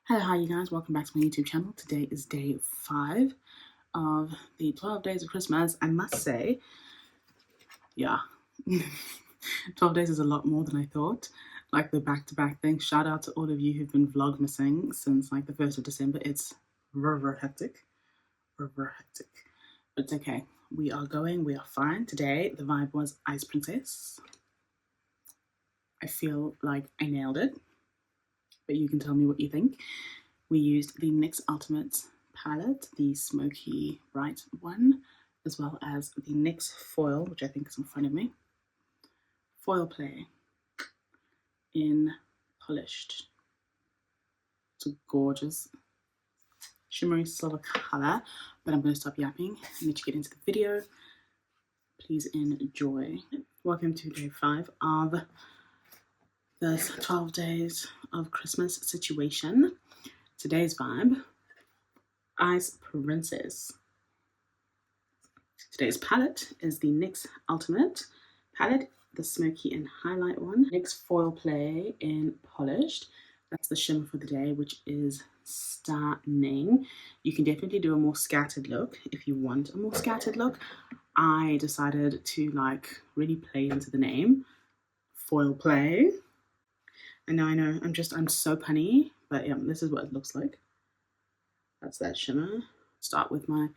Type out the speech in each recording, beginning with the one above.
Hello, hi you guys, welcome back to my YouTube channel. Today is day 5 of the 12 days of Christmas. I must say, yeah, 12 days is a lot more than I thought. Like the back-to-back thing. Shout out to all of you who've been vlogmasing since like the 1st of December. It's very hectic. Very hectic. But it's okay. We are going, we are fine. Today, the vibe was Ice Princess. I feel like I nailed it. But you can tell me what you think. We used the NYX Ultimate palette, the Smoky Bright one, as well as the NYX Foil, which I think is in front of me. Foil Play in Polished. It's a gorgeous shimmery silver color, but I'm going to stop yapping and let you get into the video. Please enjoy. Welcome to day 5 of this 12 days of Christmas situation. Today's vibe, Ice Princess. Today's palette is the NYX Ultimate palette, the Smoky and Highlight one. NYX Foil Play in Polished. That's the shimmer for the day, which is stunning. You can definitely do a more scattered look if you want a more scattered look. I decided to like really play into the name, Foil Play. And now I know I'm so punny, but yeah, this is what it looks like. That's that shimmer. Start with my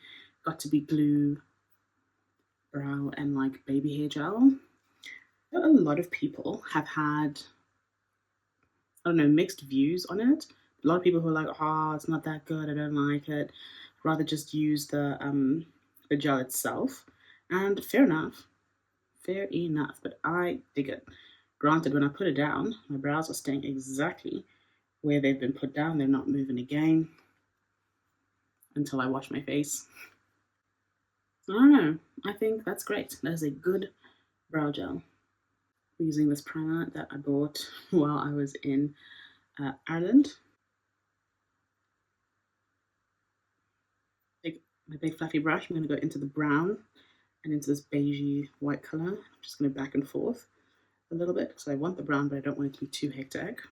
Got to Be Glue brow and like baby hair gel. A lot of people have had, I don't know, mixed views on it. A lot of people who are like, oh, it's not that good, I don't like it. I'd rather just use the gel itself. And fair enough. But I dig it. Granted, when I put it down, my brows are staying exactly where they've been put down. They're not moving again until I wash my face. I don't know. I think that's great. That is a good brow gel. We're using this primer that I bought while I was in Ireland. My big fluffy brush. I'm going to go into the brown and into this beigey white color. I'm just going to back and forth a little bit because I want the brown, but I don't want it to be too hectic.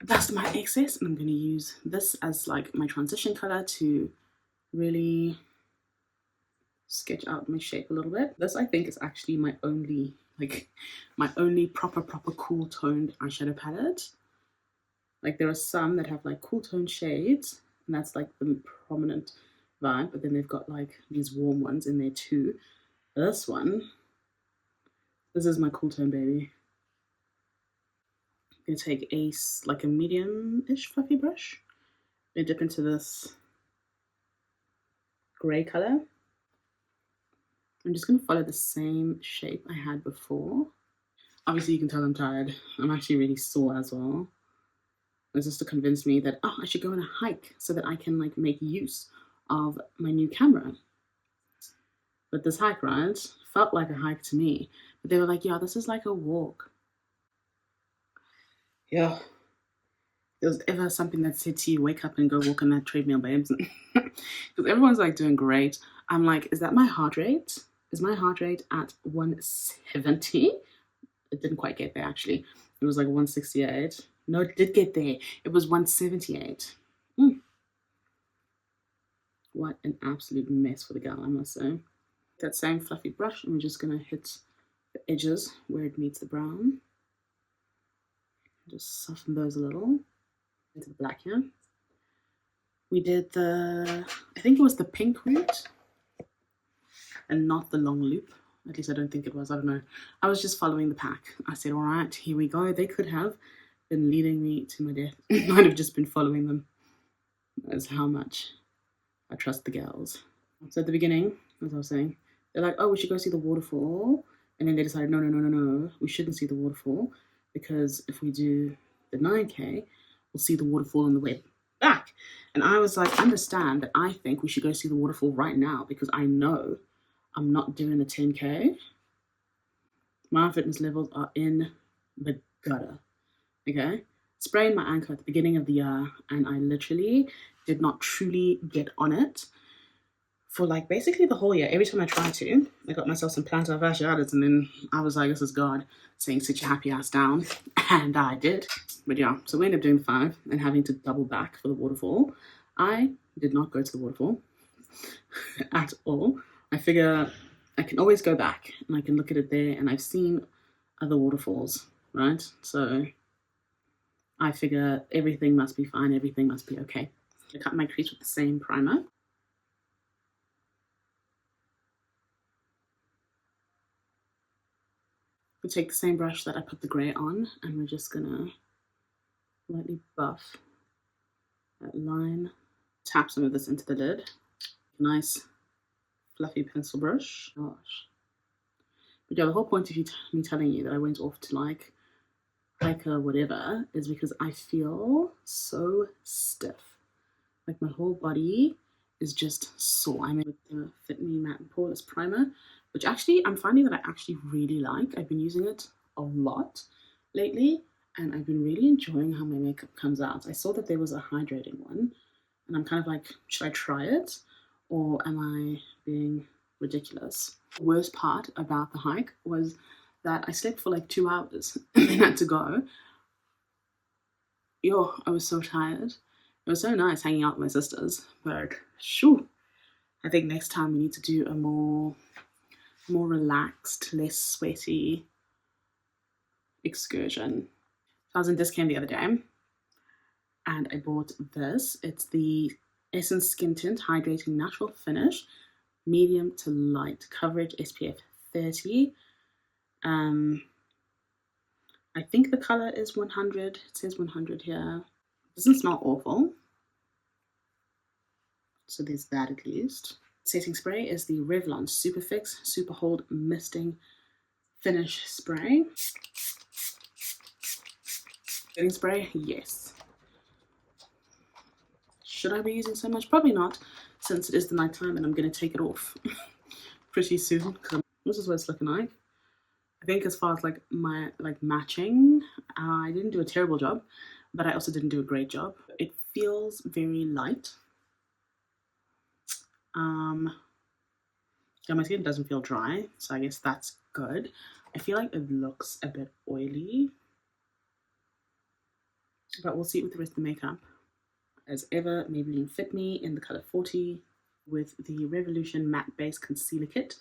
That's my excess, and I'm going to use this as like my transition color to really sketch out my shape a little bit. This I think is actually my only proper cool toned eyeshadow palette. Like there are some that have like cool toned shades, and that's like the prominent vibe, but then they've got like these warm ones in there too. This is my cool tone baby. I'm gonna take a medium-ish fluffy brush. I'm gonna dip into this gray color. I'm just gonna follow the same shape I had before. Obviously you can tell I'm tired. I'm actually really sore as well. It's just to convince me that, oh, I should go on a hike so that I can like make use of my new camera. But this hike, right, felt like a hike to me. But they were like, yeah, this is like a walk. Yeah. There was ever something that said to you, wake up and go walk on that treadmill, babes. Because everyone's like doing great. I'm like, is that my heart rate? Is my heart rate at 170? It didn't quite get there actually. It was like 168. No, it did get there. It was 178. What an absolute mess for the girl, I must say. That same fluffy brush, and we're just gonna hit the edges where it meets the brown. Just soften those a little. Into the black here. We did I think it was the pink route and not the long loop. At least I don't think it was, I don't know. I was just following the pack. I said, all right, here we go. They could have been leading me to my death. I'd have just been following them. That's how much I trust the girls. So at the beginning, as I was saying, they're like, oh, we should go see the waterfall. And then they decided, no, we shouldn't see the waterfall because if we do the 9K, we'll see the waterfall on the way back. And I was like, understand that I think we should go see the waterfall right now because I know I'm not doing the 10K. My fitness levels are in the gutter, okay? Sprained my ankle at the beginning of the year and I literally did not truly get on it for like basically the whole year. Every time I tried to, I got myself some plantar fasciitis, and then I was like, this is God saying sit your happy ass down, and I did. But yeah, so we ended up doing 5 and having to double back for the waterfall. I did not go to the waterfall at all. I figure I can always go back and I can look at it there, and I've seen other waterfalls, right? So I figure everything must be fine, everything must be okay. I cut my crease with the same primer. We take the same brush that I put the grey on, and we're just gonna lightly buff that line. Tap some of this into the lid. Nice fluffy pencil brush. Gosh. But yeah, the whole point of me telling you that I went off to like hike or whatever is because I feel so stiff. Like my whole body is just sore. I'm in with the Fit Me Matte Poreless Primer, which actually I'm finding that I actually really like. I've been using it a lot lately, and I've been really enjoying how my makeup comes out. I saw that there was a hydrating one, and I'm kind of like, should I try it, or am I being ridiculous? The worst part about the hike was that I slept for like 2 hours and then had to go. Yo, I was so tired. It was so nice hanging out with my sisters, but shoo, I think next time we need to do a more relaxed, less sweaty excursion. I was in Discount the other day and I bought this. It's the Essence Skin Tint Hydrating Natural Finish, medium to light coverage, SPF 30. I think the color is 100. It says 100 here. It doesn't smell awful. So there's that at least. Setting spray is the Revlon Superfix Super Hold Misting Finish Spray. Setting spray, yes. Should I be using so much? Probably not, since it is the night time and I'm going to take it off pretty soon. This is what it's looking like. I think as far as like my matching, I didn't do a terrible job, but I also didn't do a great job. It feels very light. Yeah, my skin doesn't feel dry, so I guess that's good. I feel like it looks a bit oily, but we'll see with the rest of the makeup. As ever, Maybelline Fit Me in the color 40 with the Revolution Matte Base Concealer Kit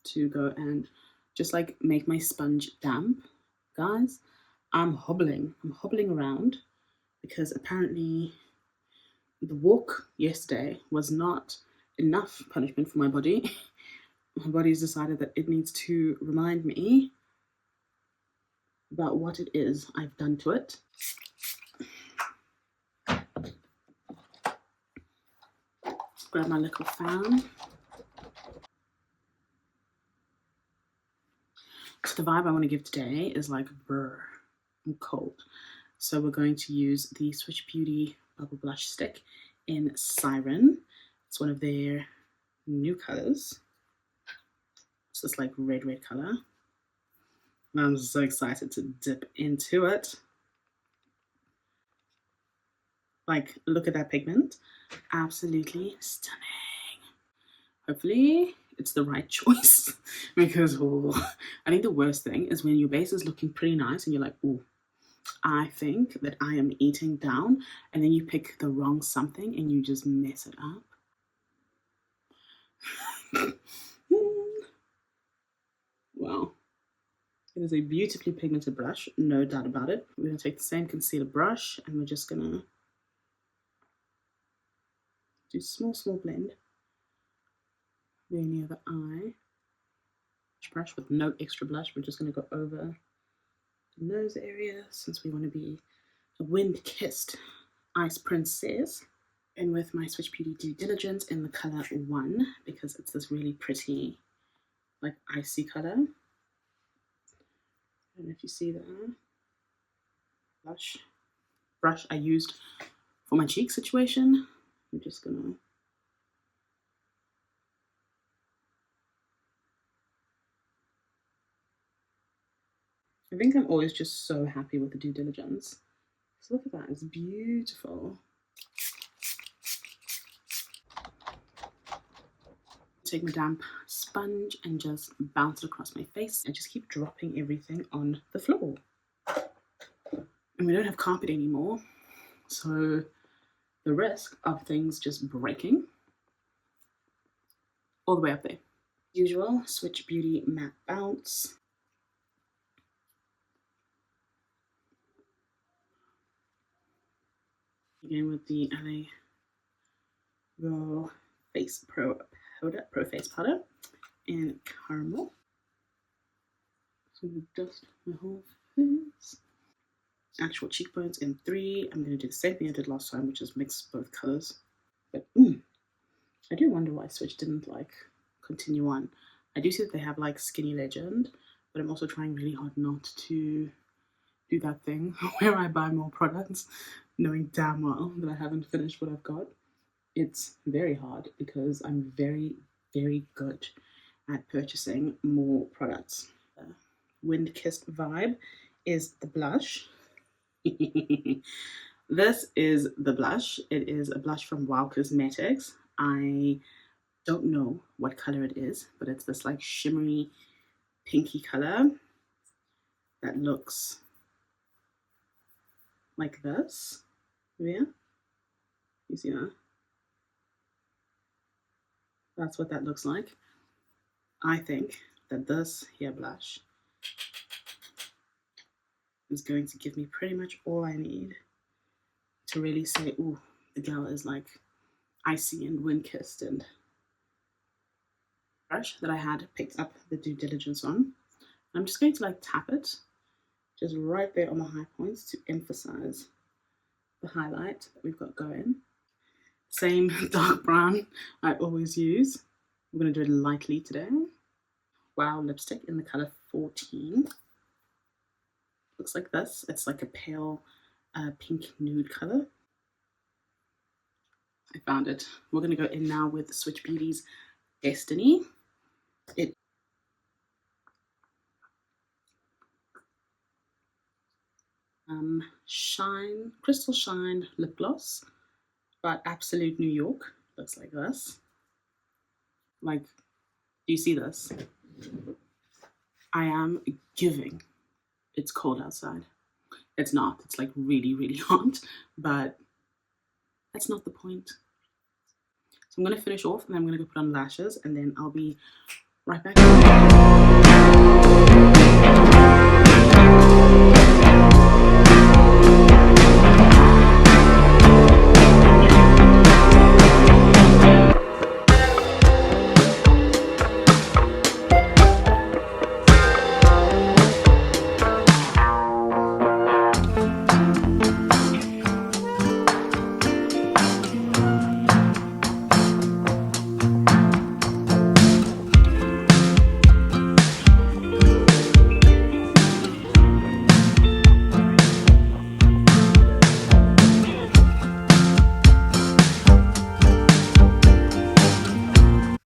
to go and just like make my sponge damp. Guys, I'm hobbling around because apparently the walk yesterday was not enough punishment for my body. My body's decided that it needs to remind me about what it is I've done to it. Grab my little fan. So the vibe I want to give today is like, brr, I'm cold. So we're going to use the Swiitchbeauty Bubble Blush Stick in Siren. It's one of their new colors. It's this like red color. I'm so excited to dip into it. Like, look at that pigment. Absolutely stunning. Hopefully it's the right choice because I think the worst thing is when your base is looking pretty nice and you're like, oh, I think that I am eating down, and then you pick the wrong something and you just mess it up. Wow. It is a beautifully pigmented brush, no doubt about it. We're going to take the same concealer brush and we're just going to do small blend very near the eye. Brush with no extra blush. We're just going to go over the nose area since we want to be a wind-kissed ice princess. And with my Swiitchbeauty Due Diligence in the color 1 because it's this really pretty like icy color. I don't know if you see that. Brush I used for my cheek situation. I'm just gonna I think I'm always just so happy with the Due Diligence. So look at that, it's beautiful. Take my damp sponge and just bounce it across my face and just keep dropping everything on the floor. And we don't have carpet anymore, so the risk of things just breaking all the way up there. Usual Swiitchbeauty Matte Bounce. Again with the LA Raw Face Pro Face Powder and Caramel. So dust my whole face. Actual cheekbones in 3. I'm going to do the same thing I did last time, which is mix both colors. But I do wonder why Switch didn't like continue on. I do see that they have like Skinny Legend, but I'm also trying really hard not to do that thing where I buy more products knowing damn well that I haven't finished what I've got. It's very hard because I'm very, very good at purchasing more products. Wind Kissed Vibe is the blush. This is the blush. It is a blush from Wow Cosmetics. I don't know what color it is, but it's this like shimmery pinky color that looks like this. Yeah, you see that? That's what that looks like. I think that this here blush is going to give me pretty much all I need to really say, ooh, the gal is like icy and wind kissed. And brush that I had picked up the due diligence on. I'm just going to like tap it just right there on the high points to emphasize the highlight that we've got going. Same dark brown I always use. I'm going to do it lightly today. Wow lipstick in the color 14. Looks like this. It's like a pale pink nude color. I found it. We're going to go in now with Swiitchbeauty's Destiny. It Crystal Shine lip gloss by Absolute New York. Looks like this. Like, do you see this? I am giving. It's cold outside. It's not. It's like really, really hot, but that's not the point. So I'm going to finish off and then I'm going to go put on lashes and then I'll be right back.